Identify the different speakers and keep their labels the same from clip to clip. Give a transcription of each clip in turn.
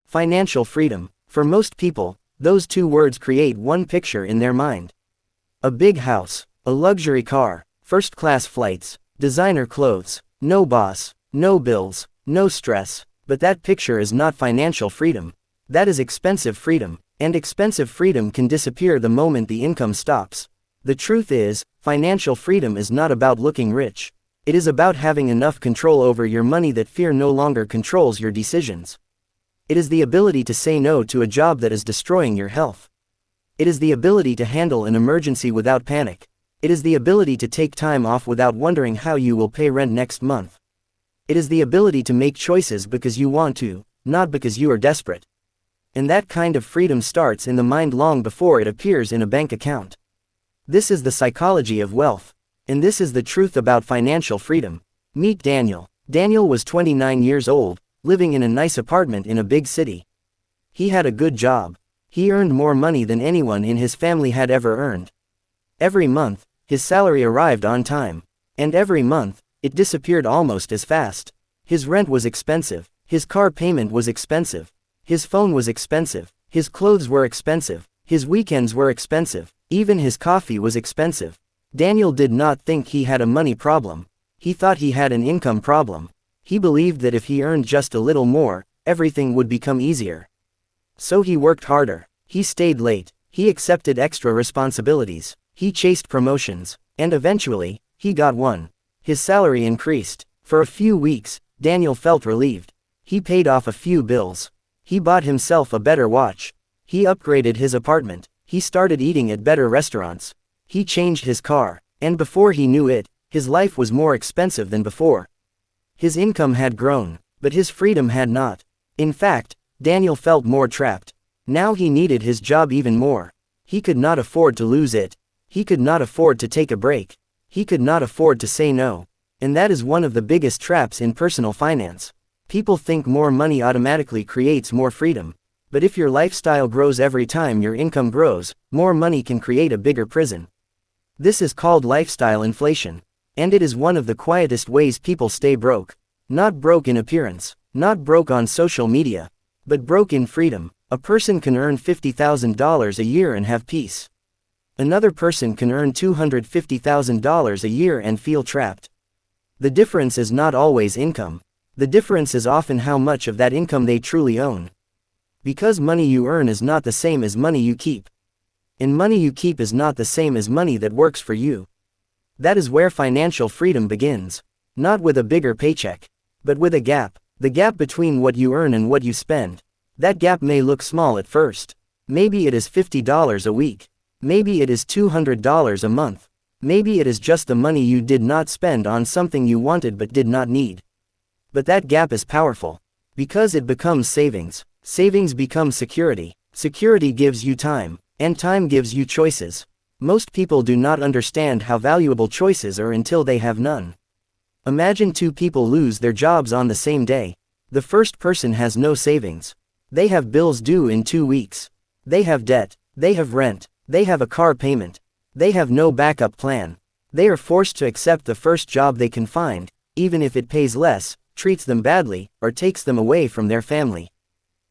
Speaker 1: Financial freedom. For most people, those two words create one picture in their mind. A big house, a luxury car, first-class flights, designer clothes, no boss, no bills, no stress. But that picture is not financial freedom. That is expensive freedom, and expensive freedom can disappear the moment the income stops. The truth is, financial freedom is not about looking rich. It is about having enough control over your money that fear no longer controls your decisions. It is the ability to say no to a job that is destroying your health. It is the ability to handle an emergency without panic. It is the ability to take time off without wondering how you will pay rent next month. It is the ability to make choices because you want to, not because you are desperate. And that kind of freedom starts in the mind long before it appears in a bank account. This is the psychology of wealth. And this is the truth about financial freedom. Meet Daniel. Daniel was 29 years old, living in a nice apartment in a big city. He had a good job. He earned more money than anyone in his family had ever earned. Every month, his salary arrived on time. And every month, it disappeared almost as fast. His rent was expensive. His car payment was expensive. His phone was expensive. His clothes were expensive. His weekends were expensive. Even his coffee was expensive. Daniel did not think he had a money problem. He thought he had an income problem. He believed that if he earned just a little more, everything would become easier. So he worked harder. He stayed late. He accepted extra responsibilities. He chased promotions. And eventually, he got one. His salary increased. For a few weeks, Daniel felt relieved. He paid off a few bills. He bought himself a better watch. He upgraded his apartment. He started eating at better restaurants. He changed his car. And before he knew it, his life was more expensive than before. His income had grown, but his freedom had not. In fact, Daniel felt more trapped. Now he needed his job even more. He could not afford to lose it. He could not afford to take a break. He could not afford to say no. And that is one of the biggest traps in personal finance. People think more money automatically creates more freedom. But if your lifestyle grows every time your income grows, more money can create a bigger prison. This is called lifestyle inflation. And it is one of the quietest ways people stay broke. Not broke in appearance, not broke on social media, but broke in freedom. A person can earn $50,000 a year and have peace. Another person can earn $250,000 a year and feel trapped. The difference is not always income. The difference is often how much of that income they truly own. Because money you earn is not the same as money you keep. And money you keep is not the same as money that works for you. That is where financial freedom begins. Not with a bigger paycheck, but with a gap. The gap between what you earn and what you spend. That gap may look small at first. Maybe it is $50 a week. Maybe it is $200 a month. Maybe it is just the money you did not spend on something you wanted but did not need. But that gap is powerful. Because it becomes savings. Savings become security. Security gives you time. And time gives you choices. Most people do not understand how valuable choices are until they have none. Imagine two people lose their jobs on the same day. The first person has no savings. They have bills due in 2 weeks. They have debt. They have rent. They have a car payment. They have no backup plan. They are forced to accept the first job they can find, even if it pays less, treats them badly, or takes them away from their family.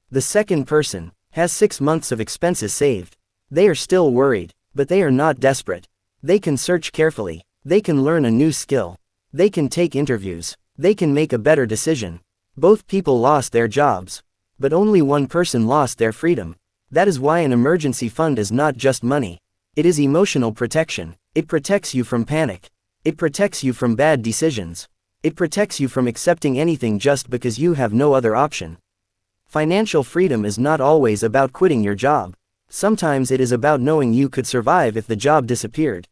Speaker 1: The second person has 6 months of expenses saved. They are still worried. But they are not desperate. They can search carefully. They can learn a new skill. They can take interviews. They can make a better decision. Both people lost their jobs. But only one person lost their freedom. That is why an emergency fund is not just money. It is emotional protection. It protects you from panic. It protects you from bad decisions. It protects you from accepting anything just because you have no other option. Financial freedom is not always about quitting your job. Sometimes it is about knowing you could survive if the job disappeared.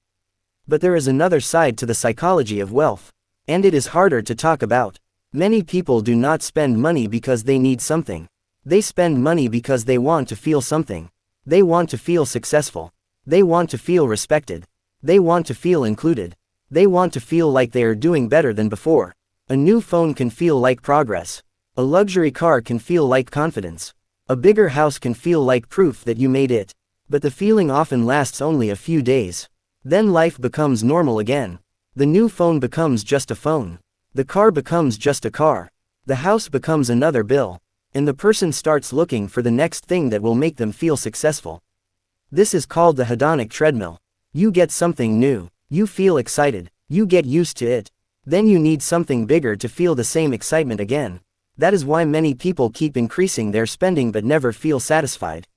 Speaker 1: But there is another side to the psychology of wealth. And it is harder to talk about. Many people do not spend money because they need something. They spend money because they want to feel something. They want to feel successful. They want to feel respected. They want to feel included. They want to feel like they are doing better than before. A new phone can feel like progress. A luxury car can feel like confidence. A bigger house can feel like proof that you made it. But the feeling often lasts only a few days. Then life becomes normal again. The new phone becomes just a phone. The car becomes just a car. The house becomes another bill. and the person starts looking for the next thing that will make them feel successful. This is called the hedonic treadmill. You get something new, you feel excited, you get used to it. Then you need something bigger to feel the same excitement again. That is why many people keep increasing their spending but never feel satisfied.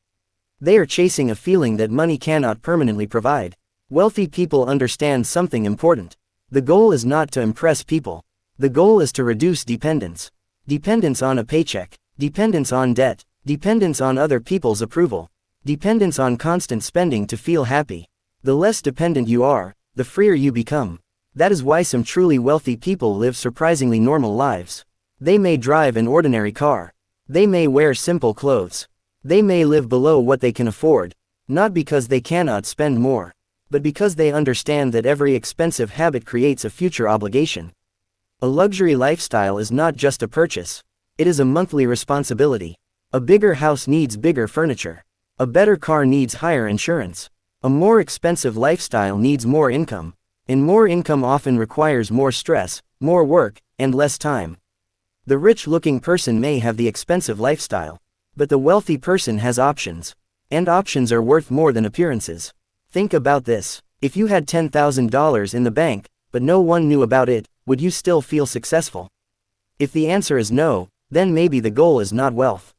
Speaker 1: They are chasing a feeling that money cannot permanently provide. Wealthy people understand something important. The goal is not to impress people. The goal is to reduce dependence. Dependence on a paycheck, dependence on debt, dependence on other people's approval, dependence on constant spending to feel happy. The less dependent you are, the freer you become. That is why some truly wealthy people live surprisingly normal lives. They may drive an ordinary car. They may wear simple clothes. They may live below what they can afford, not because they cannot spend more, but because they understand that every expensive habit creates a future obligation. A luxury lifestyle is not just a purchase. It is a monthly responsibility. A bigger house needs bigger furniture. A better car needs higher insurance. A more expensive lifestyle needs more income. And more income often requires more stress, more work, and less time. The rich-looking person may have the expensive lifestyle, but the wealthy person has options. And options are worth more than appearances. Think about this. If you had $10,000 in the bank, but no one knew about it, would you still feel successful? If the answer is no, then maybe the goal is not wealth.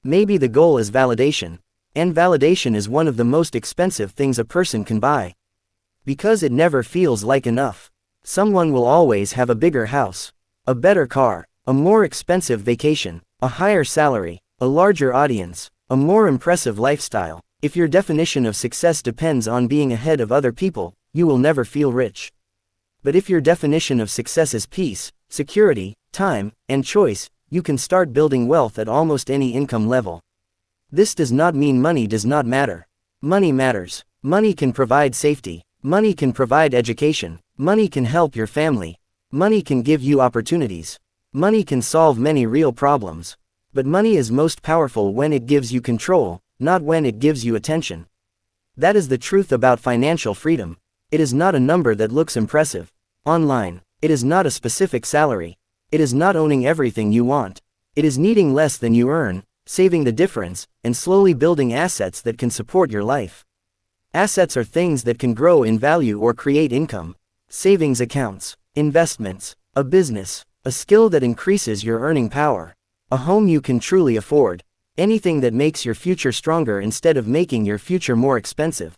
Speaker 1: Maybe the goal is validation. And validation is one of the most expensive things a person can buy. Because it never feels like enough. Someone will always have a bigger house, a better car, a more expensive vacation, a higher salary, a larger audience, a more impressive lifestyle. If your definition of success depends on being ahead of other people, you will never feel rich. But if your definition of success is peace, security, time, and choice, you can start building wealth at almost any income level. This does not mean money does not matter. Money matters. Money can provide safety. Money can provide education. Money can help your family. Money can give you opportunities. Money can solve many real problems. But money is most powerful when it gives you control, not when it gives you attention. That is the truth about financial freedom. It is not a number that looks impressive online. It is not a specific salary. It is not owning everything you want. It is needing less than you earn, saving the difference, and slowly building assets that can support your life. Assets are things that can grow in value or create income. Savings accounts, investments, a business, a skill that increases your earning power, a home you can truly afford, anything that makes your future stronger instead of making your future more expensive.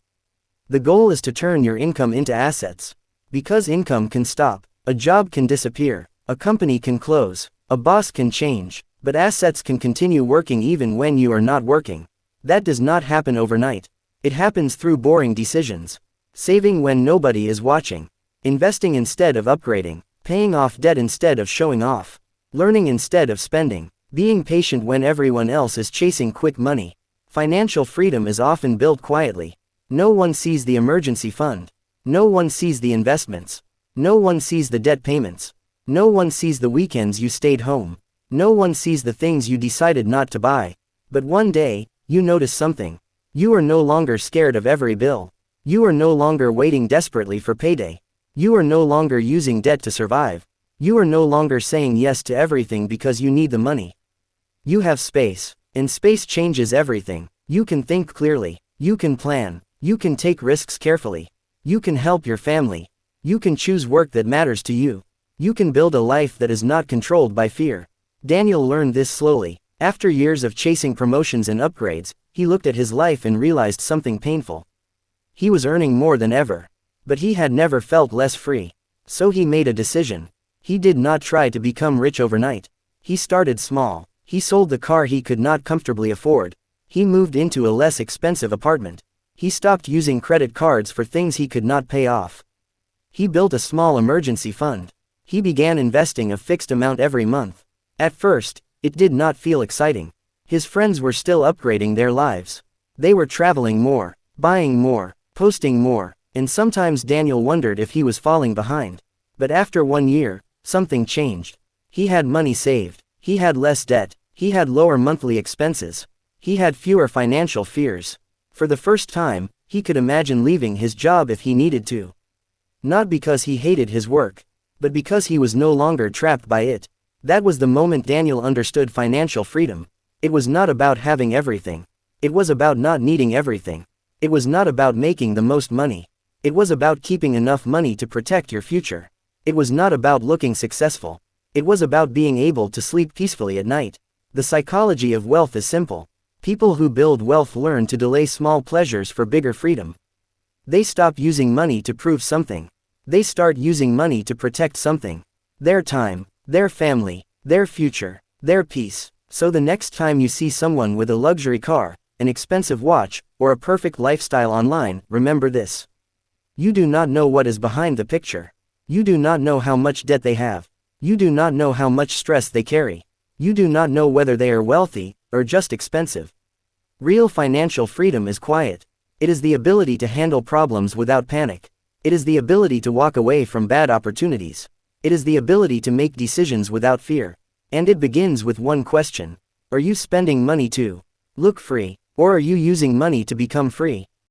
Speaker 1: The goal is to turn your income into assets. Because income can stop, a job can disappear, a company can close, a boss can change, but assets can continue working even when you are not working. That does not happen overnight. It happens through boring decisions. Saving when nobody is watching. Investing instead of upgrading. Paying off debt instead of showing off. Learning instead of spending. Being patient when everyone else is chasing quick money. Financial freedom is often built quietly. No one sees the emergency fund. No one sees the investments. No one sees the debt payments. No one sees the weekends you stayed home. No one sees the things you decided not to buy. But one day, you notice something. You are no longer scared of every bill. You are no longer waiting desperately for payday. You are no longer using debt to survive. You are no longer saying yes to everything because you need the money. You have space, and space changes everything. You can think clearly. You can plan. You can take risks carefully. You can help your family. You can choose work that matters to you. You can build a life that is not controlled by fear. Daniel learned this slowly. After years of chasing promotions and upgrades, he looked at his life and realized something painful. He was earning more than ever. But he had never felt less free. So he made a decision. He did not try to become rich overnight. He started small. He sold the car he could not comfortably afford. He moved into a less expensive apartment. He stopped using credit cards for things he could not pay off. He built a small emergency fund. He began investing a fixed amount every month. At first, it did not feel exciting. His friends were still upgrading their lives. They were traveling more, buying more, posting more, and sometimes Daniel wondered if he was falling behind. But after 1 year, something changed. He had money saved. He had less debt. He had lower monthly expenses. He had fewer financial fears. For the first time, he could imagine leaving his job if he needed to. Not because he hated his work, but because he was no longer trapped by it. That was the moment Daniel understood financial freedom. It was not about having everything. It was about not needing everything. It was not about making the most money. It was about keeping enough money to protect your future. It was not about looking successful. It was about being able to sleep peacefully at night. The psychology of wealth is simple. People who build wealth learn to delay small pleasures for bigger freedom. They stop using money to prove something. They start using money to protect something. Their time, their family, their future, their peace. So the next time you see someone with a luxury car, an expensive watch, or a perfect lifestyle online, remember this. You do not know what is behind the picture. You do not know how much debt they have. You do not know how much stress they carry. You do not know whether they are wealthy, or just expensive. Real financial freedom is quiet. It is the ability to handle problems without panic. It is the ability to walk away from bad opportunities. It is the ability to make decisions without fear. And it begins with one question. Are you spending money to look free, or are you using money to become free?